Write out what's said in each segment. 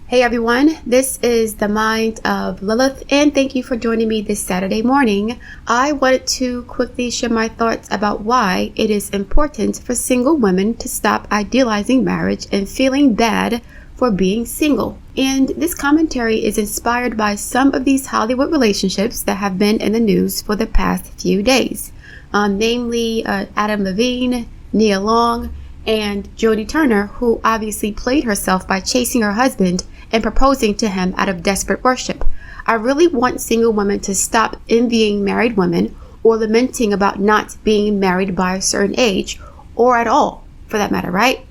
Hey everyone, this is the Mind of Lilith, and thank you for joining me this Saturday morning. I wanted to quickly share my thoughts about why it is important for single women to stop idealizing marriage and feeling bad for being single. And this commentary is inspired by some of these Hollywood relationships that have been in the news for the past few days, namely Adam Levine, Nia Long, and Jodie Turner, who obviously played herself by chasing her husband and proposing to him out of desperate worship. I really want single women to stop envying married women or lamenting about not being married by a certain age, or at all, for that matter, right?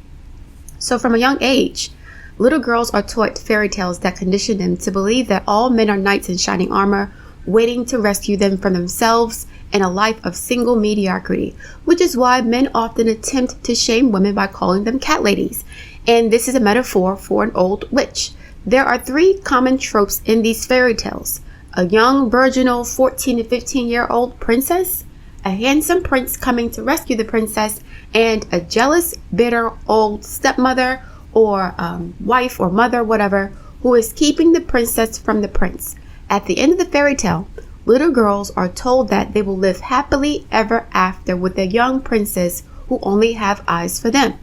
So from a young age, little girls are taught fairy tales that condition them to believe that all men are knights in shining armor, waiting to rescue them from themselves and a life of single mediocrity, which is why men often attempt to shame women by calling them cat ladies. And this is a metaphor for an old witch. There are three common tropes in these fairy tales: a young, virginal 14 to 15-year-old princess, a handsome prince coming to rescue the princess, and a jealous, bitter old stepmother or wife or mother, whatever, who is keeping the princess from the prince. At the end of the fairy tale, little girls are told that they will live happily ever after with a young princess who only have eyes for them.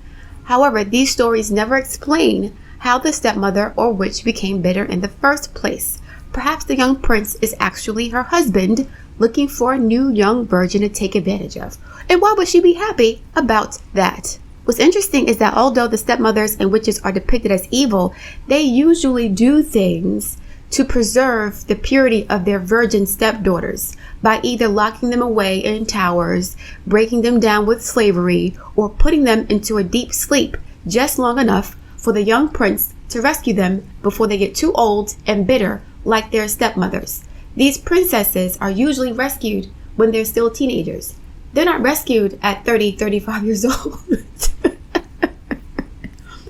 However, these stories never explain how the stepmother or witch became bitter in the first place. Perhaps the young prince is actually her husband, looking for a new young virgin to take advantage of. And why would she be happy about that? What's interesting is that although the stepmothers and witches are depicted as evil, they usually do things to preserve the purity of their virgin stepdaughters by either locking them away in towers, breaking them down with slavery, or putting them into a deep sleep just long enough for the young prince to rescue them before they get too old and bitter like their stepmothers. These princesses are usually rescued when they're still teenagers. They're not rescued at 30, 35 years old.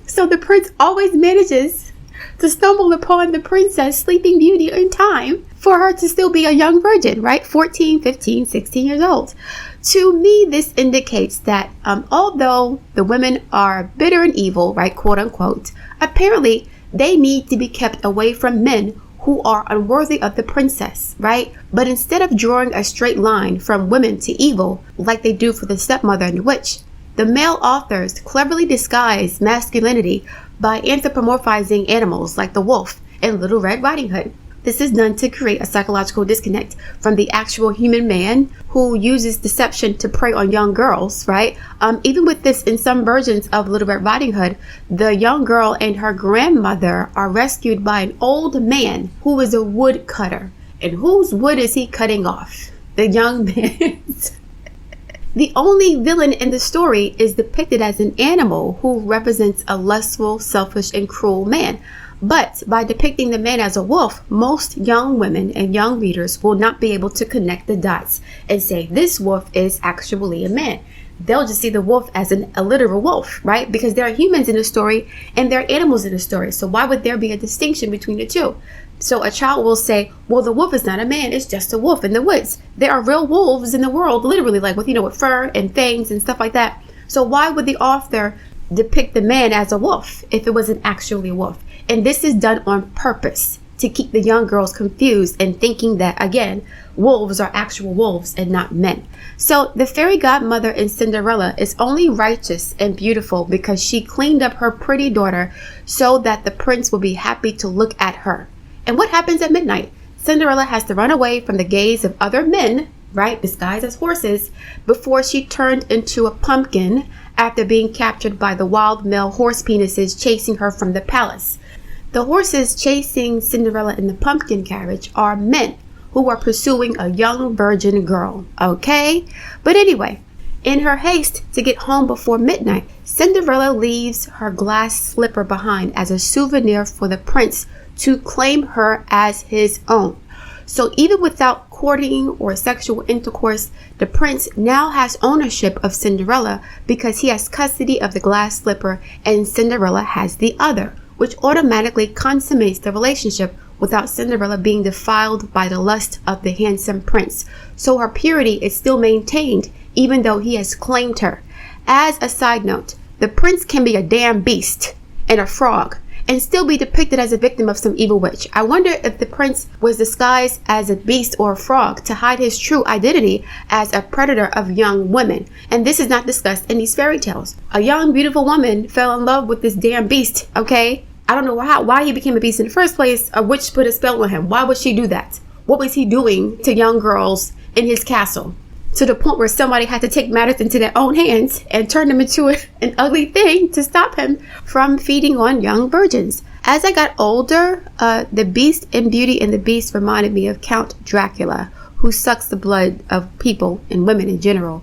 So the prince always manages to stumble upon the princess Sleeping Beauty in time for her to still be a young virgin, right? 14, 15, 16 years old. To me, this indicates that although the women are bitter and evil, right, quote unquote, apparently they need to be kept away from men who are unworthy of the princess, right? But instead of drawing a straight line from women to evil, like they do for the stepmother and the witch, the male authors cleverly disguise masculinity by anthropomorphizing animals like the wolf and Little Red Riding Hood. This is done to create a psychological disconnect from the actual human man who uses deception to prey on young girls, right? Even with this, in some versions of Little Red Riding Hood, the young girl and her grandmother are rescued by an old man who is a woodcutter. And whose wood is he cutting off? The young man's. The only villain in the story is depicted as an animal who represents a lustful, selfish, and cruel man. But by depicting the man as a wolf, most young women and young readers will not be able to connect the dots and say this wolf is actually a man. They'll just see the wolf as a literal wolf, right? Because there are humans in the story and there are animals in the story. So why would there be a distinction between the two? So a child will say, well, the wolf is not a man, it's just a wolf in the woods. There are real wolves in the world, literally, like with fur and fangs and stuff like that. So why would the author depict the man as a wolf if it wasn't actually a wolf? And this is done on purpose to keep the young girls confused and thinking that, again, wolves are actual wolves and not men. So the fairy godmother in Cinderella is only righteous and beautiful because she cleaned up her pretty daughter so that the prince will be happy to look at her. And what happens at midnight? Cinderella has to run away from the gaze of other men, right, disguised as horses, before she turned into a pumpkin after being captured by the wild male horse penises chasing her from the palace. The horses chasing Cinderella in the pumpkin carriage are men who are pursuing a young virgin girl, okay? But anyway, in her haste to get home before midnight, Cinderella leaves her glass slipper behind as a souvenir for the prince to claim her as his own. So even without courting or sexual intercourse, the prince now has ownership of Cinderella because he has custody of the glass slipper and Cinderella has the other, which automatically consummates the relationship without Cinderella being defiled by the lust of the handsome prince. So her purity is still maintained even though he has claimed her. As a side note, the prince can be a damn beast and a frog and still be depicted as a victim of some evil witch. I wonder if the prince was disguised as a beast or a frog to hide his true identity as a predator of young women. And this is not discussed in these fairy tales. A young, beautiful woman fell in love with this damn beast, okay? I don't know why he became a beast in the first place. A witch put a spell on him. Why would she do that? What was he doing to young girls in his castle? To the point where somebody had to take matters into their own hands and turn them into an ugly thing to stop him from feeding on young virgins. As I got older, the Beast in Beauty and the Beast reminded me of Count Dracula, who sucks the blood of people and women in general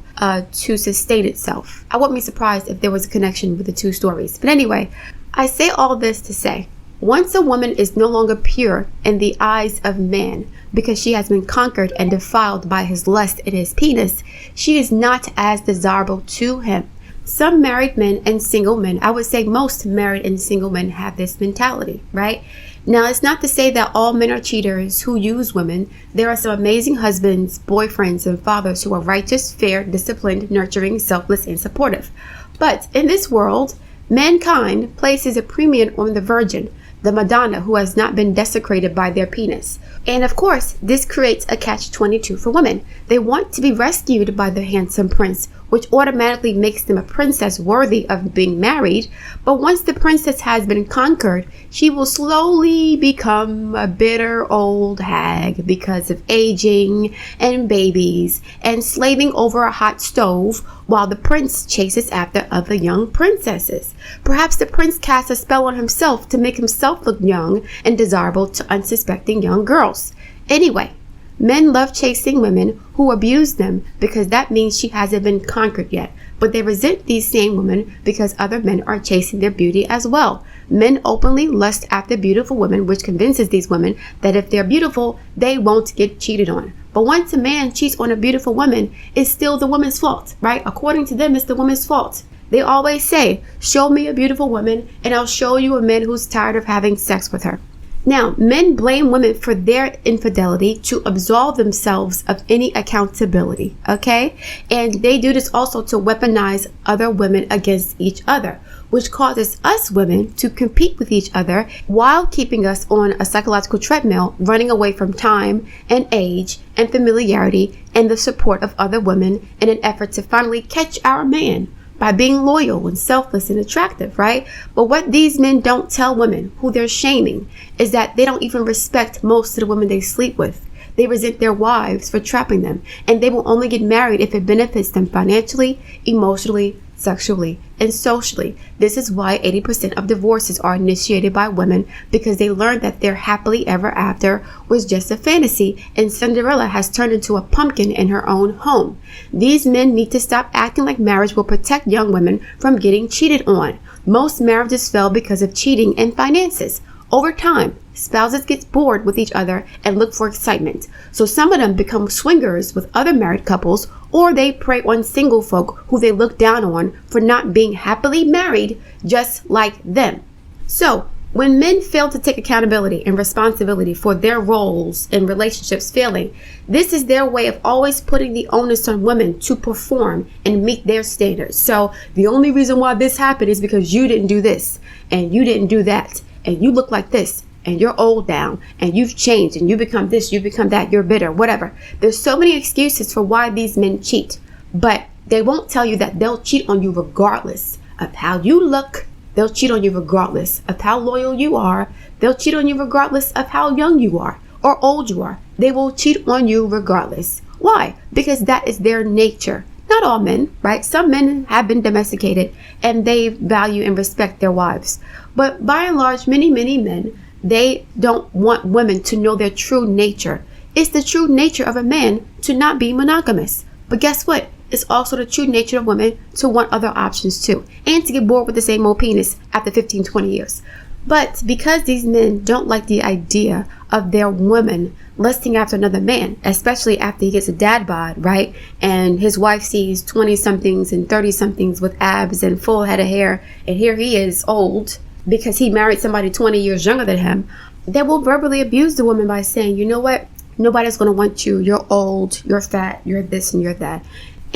to sustain itself. I wouldn't be surprised if there was a connection with the two stories. But anyway, I say all this to say, once a woman is no longer pure in the eyes of man because she has been conquered and defiled by his lust in his penis, she is not as desirable to him. Some married men and single men, I would say most married and single men have this mentality, right? Now, it's not to say that all men are cheaters who use women. There are some amazing husbands, boyfriends, and fathers who are righteous, fair, disciplined, nurturing, selfless, and supportive. But in this world, mankind places a premium on the virgin, the Madonna who has not been desecrated by their penis. And of course, this creates a catch-22 for women. They want to be rescued by the handsome prince, which automatically makes them a princess worthy of being married. But once the princess has been conquered, she will slowly become a bitter old hag because of aging and babies and slaving over a hot stove while the prince chases after other young princesses. Perhaps the prince casts a spell on himself to make himself look young and desirable to unsuspecting young girls. Anyway, men love chasing women who abuse them because that means she hasn't been conquered yet. But they resent these same women because other men are chasing their beauty as well. Men openly lust after beautiful women, which convinces these women that if they're beautiful, they won't get cheated on. But once a man cheats on a beautiful woman, it's still the woman's fault, right? According to them, it's the woman's fault. They always say, show me a beautiful woman and I'll show you a man who's tired of having sex with her. Now, men blame women for their infidelity to absolve themselves of any accountability, okay? And they do this also to weaponize other women against each other, which causes us women to compete with each other while keeping us on a psychological treadmill, running away from time and age and familiarity and the support of other women in an effort to finally catch our man by being loyal and selfless and attractive, right? But what these men don't tell women, who they're shaming, is that they don't even respect most of the women they sleep with. They resent their wives for trapping them, and they will only get married if it benefits them financially, emotionally, sexually, and socially. This is why 80% of divorces are initiated by women, because they learned that their happily ever after was just a fantasy, and Cinderella has turned into a pumpkin in her own home. These men need to stop acting like marriage will protect young women from getting cheated on. Most marriages fail because of cheating and finances. Over time, spouses get bored with each other and look for excitement. So some of them become swingers with other married couples, or they prey on single folk who they look down on for not being happily married just like them. So when men fail to take accountability and responsibility for their roles in relationships failing, this is their way of always putting the onus on women to perform and meet their standards. So the only reason why this happened is because you didn't do this and you didn't do that. And you look like this, and you're old now, and you've changed, and you become this, you become that, you're bitter, whatever. There's so many excuses for why these men cheat, but they won't tell you that they'll cheat on you regardless of how you look. They'll cheat on you regardless of how loyal you are. They'll cheat on you regardless of how young you are or old you are. They will cheat on you regardless. Why? Because that is their nature. Not all men, right? Some men have been domesticated and they value and respect their wives. But by and large, many men, they don't want women to know their true nature. It's the true nature of a man to not be monogamous. But guess what? It's also the true nature of women to want other options too. And to get bored with the same old penis after 15, 20 years. But because these men don't like the idea of their woman lusting after another man, especially after he gets a dad bod, right? And his wife sees 20-somethings and 30-somethings with abs and full head of hair, and here he is old because he married somebody 20 years younger than him, they will verbally abuse the woman by saying, you know what? Nobody's going to want you. You're old, you're fat, you're this and you're that.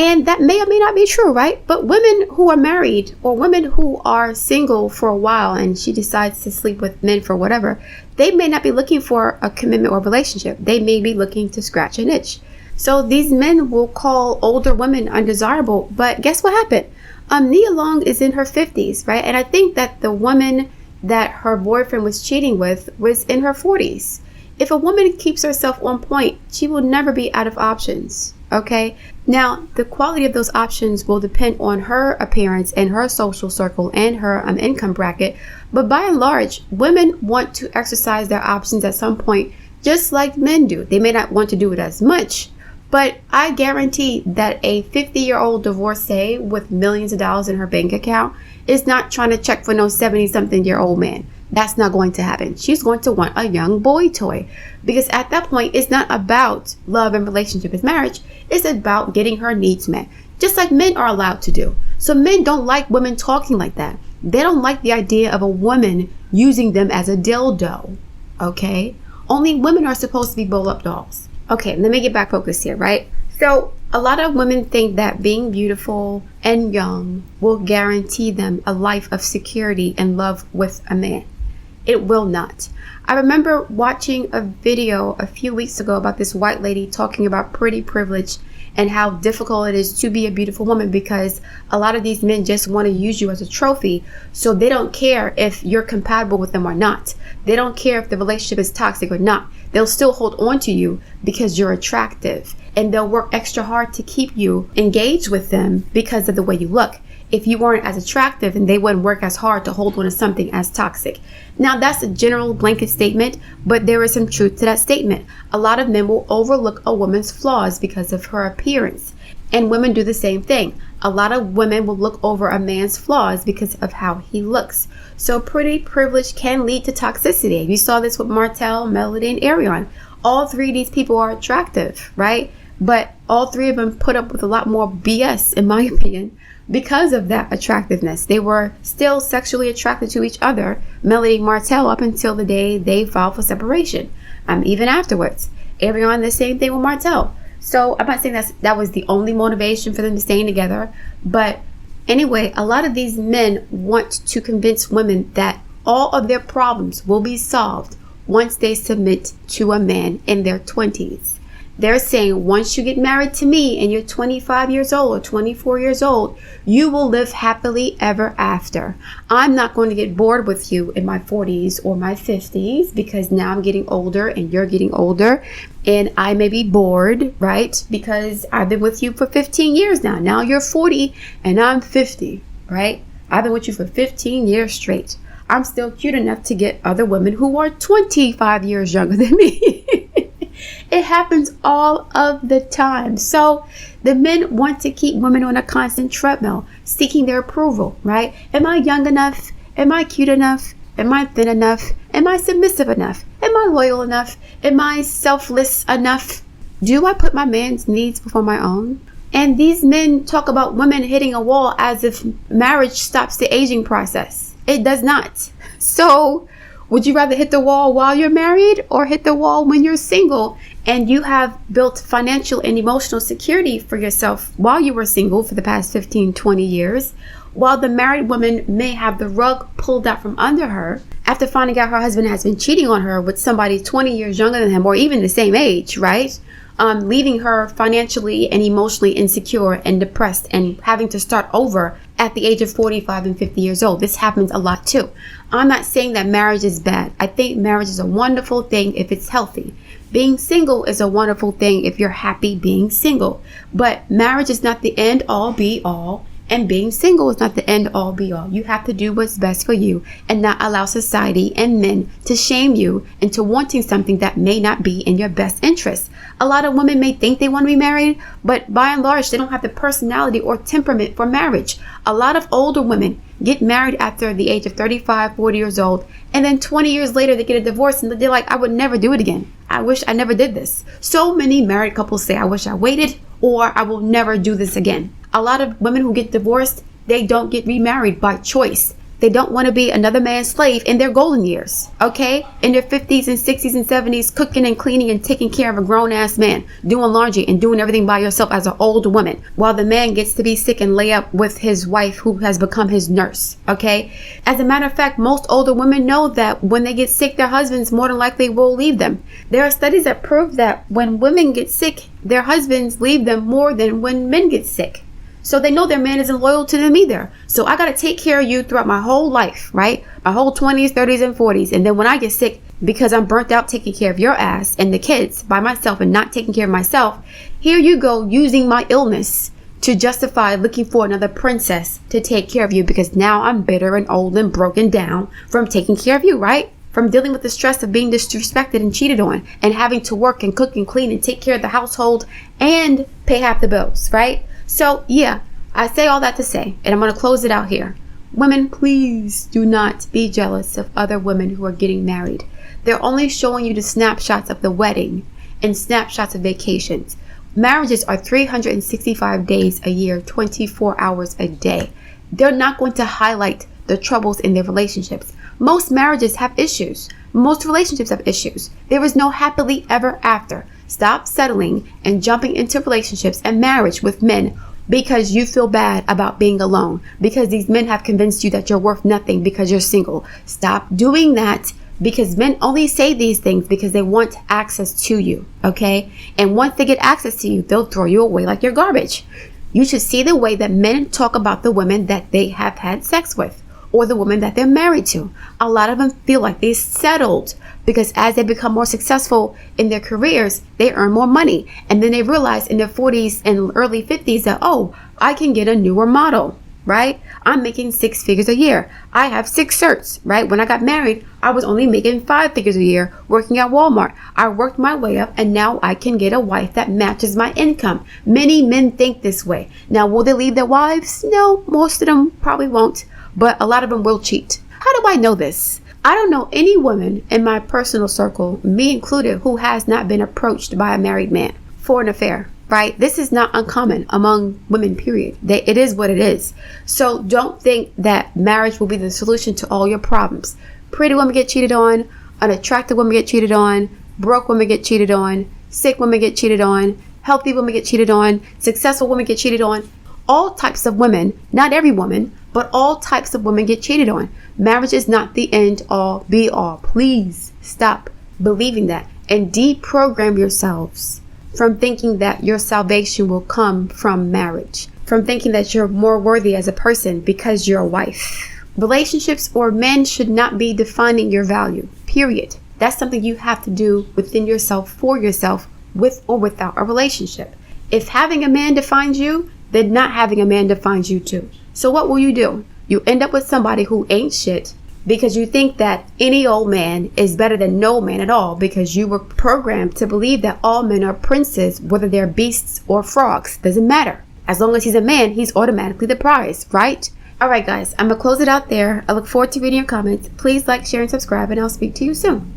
And that may or may not be true, right? But women who are married or women who are single for a while and she decides to sleep with men for whatever, they may not be looking for a commitment or relationship. They may be looking to scratch an itch. So these men will call older women undesirable. But guess what happened? Nia Long is in her 50s, right? And I think that the woman that her boyfriend was cheating with was in her 40s. If a woman keeps herself on point, she will never be out of options. Okay. Now, the quality of those options will depend on her appearance and her social circle and her income bracket. But by and large, women want to exercise their options at some point, just like men do. They may not want to do it as much, but I guarantee that a 50-year-old divorcee with millions of dollars in her bank account is not trying to check for no 70-something-year-old man. That's not going to happen. She's going to want a young boy toy, because at that point, it's not about love and relationship as marriage. It's about getting her needs met, just like men are allowed to do. So men don't like women talking like that. They don't like the idea of a woman using them as a dildo. Okay? Only women are supposed to be blow-up dolls. Okay, let me get back focused here, right? So a lot of women think that being beautiful and young will guarantee them a life of security and love with a man. It will not. I remember watching a video a few weeks ago about this white lady talking about pretty privilege and how difficult it is to be a beautiful woman, because a lot of these men just want to use you as a trophy. So they don't care if you're compatible with them or not. They don't care if the relationship is toxic or not. They'll still hold on to you because you're attractive, and they'll work extra hard to keep you engaged with them because of the way you look. If you weren't as attractive, and they wouldn't work as hard to hold on to something as toxic. Now, that's a general blanket statement, but there is some truth to that statement. A lot of men will overlook a woman's flaws because of her appearance, and women do the same thing. A lot of women will look over a man's flaws because of how he looks. So pretty privilege can lead to toxicity. You saw this with Martell, Melody, and Arion. All three of these people are attractive, right? But all three of them put up with a lot more BS, in my opinion, because of that attractiveness. They were still sexually attracted to each other, Melody and Martell, up until the day they filed for separation. Even afterwards. Arion, the same thing with Martell. So I'm not saying that was the only motivation for them staying together. But anyway, a lot of these men want to convince women that all of their problems will be solved once they submit to a man in their 20s. They're saying once you get married to me and you're 25 years old or 24 years old, you will live happily ever after. I'm not going to get bored with you in my 40s or my 50s, because now I'm getting older and you're getting older, and I may be bored, right? Because I've been with you for 15 years now. Now you're 40 and I'm 50, right? I've been with you for 15 years straight. I'm still cute enough to get other women who are 25 years younger than me. It happens all of the time. So the men want to keep women on a constant treadmill, seeking their approval, right? Am I young enough? Am I cute enough? Am I thin enough? Am I submissive enough? Am I loyal enough? Am I selfless enough? Do I put my man's needs before my own? And these men talk about women hitting a wall as if marriage stops the aging process. It does not. So would you rather hit the wall while you're married, or hit the wall when you're single and you have built financial and emotional security for yourself while you were single for the past 15, 20 years, while the married woman may have the rug pulled out from under her after finding out her husband has been cheating on her with somebody 20 years younger than him, or even the same age, right? Leaving her financially and emotionally insecure and depressed and having to start over at the age of 45 and 50 years old. This happens a lot too. I'm not saying that marriage is bad. I think marriage is a wonderful thing if it's healthy. Being single is a wonderful thing if you're happy being single. But marriage is not the end all be all. And being single is not the end all be all. You have to do what's best for you and not allow society and men to shame you into wanting something that may not be in your best interest. A lot of women may think they want to be married, but by and large, they don't have the personality or temperament for marriage. A lot of older women get married after the age of 35, 40 years old, and then 20 years later, they get a divorce and they're like, I would never do it again. I wish I never did this. So many married couples say, I wish I waited, or I will never do this again. A lot of women who get divorced, they don't get remarried by choice. They don't want to be another man's slave in their golden years, okay? In their 50s and 60s and 70s, cooking and cleaning and taking care of a grown-ass man, doing laundry and doing everything by yourself as an old woman, while the man gets to be sick and lay up with his wife who has become his nurse, okay? As a matter of fact, most older women know that when they get sick, their husbands more than likely will leave them. There are studies that prove that when women get sick, their husbands leave them more than when men get sick. So they know their man isn't loyal to them either. So I got to take care of you throughout my whole life, right? My whole 20s, 30s, and 40s. And then when I get sick, because I'm burnt out taking care of your ass and the kids by myself and not taking care of myself, here you go using my illness to justify looking for another princess to take care of you, because now I'm bitter and old and broken down from taking care of you, right? From dealing with the stress of being disrespected and cheated on and having to work and cook and clean and take care of the household and pay half the bills, right? So yeah, I say all that to say, and I'm going to close it out here. Women, please do not be jealous of other women who are getting married. They're only showing you the snapshots of the wedding and snapshots of vacations. Marriages are 365 days a year, 24 hours a day. They're not going to highlight the troubles in their relationships. Most marriages have issues. Most relationships have issues. There is no happily ever after. Stop settling and jumping into relationships and marriage with men because you feel bad about being alone, because these men have convinced you that you're worth nothing because you're single. Stop doing that, because men only say these things because they want access to you, okay? And once they get access to you, they'll throw you away like you're garbage. You should see the way that men talk about the women that they have had sex with, or the women that they're married to. A lot of them feel like they settled because as they become more successful in their careers, they earn more money. And then they realize in their 40s and early 50s that, oh, I can get a newer model, right? I'm making 6 figures a year. I have 6 certs, right? When I got married, I was only making 5 figures a year working at Walmart. I worked my way up and now I can get a wife that matches my income. Many men think this way. Now, will they leave their wives? No, most of them probably won't. But a lot of them will cheat. How do I know this? I don't know any woman in my personal circle, me included, who has not been approached by a married man for an affair, right? This is not uncommon among women, period. It is what it is. So don't think that marriage will be the solution to all your problems. Pretty women get cheated on, unattractive women get cheated on, broke women get cheated on, sick women get cheated on, healthy women get cheated on, successful women get cheated on. All types of women, not every woman, but all types of women get cheated on. Marriage is not the end all be all. Please stop believing that and deprogram yourselves from thinking that your salvation will come from marriage, from thinking that you're more worthy as a person because you're a wife. Relationships or men should not be defining your value, period. That's something you have to do within yourself, for yourself, with or without a relationship. If having a man defines you, then not having a man defines you too. So what will you do? You end up with somebody who ain't shit because you think that any old man is better than no man at all, because you were programmed to believe that all men are princes, whether they're beasts or frogs. Doesn't matter. As long as he's a man, he's automatically the prize, right? Alright guys, I'm going to close it out there. I look forward to reading your comments. Please like, share, and subscribe, and I'll speak to you soon.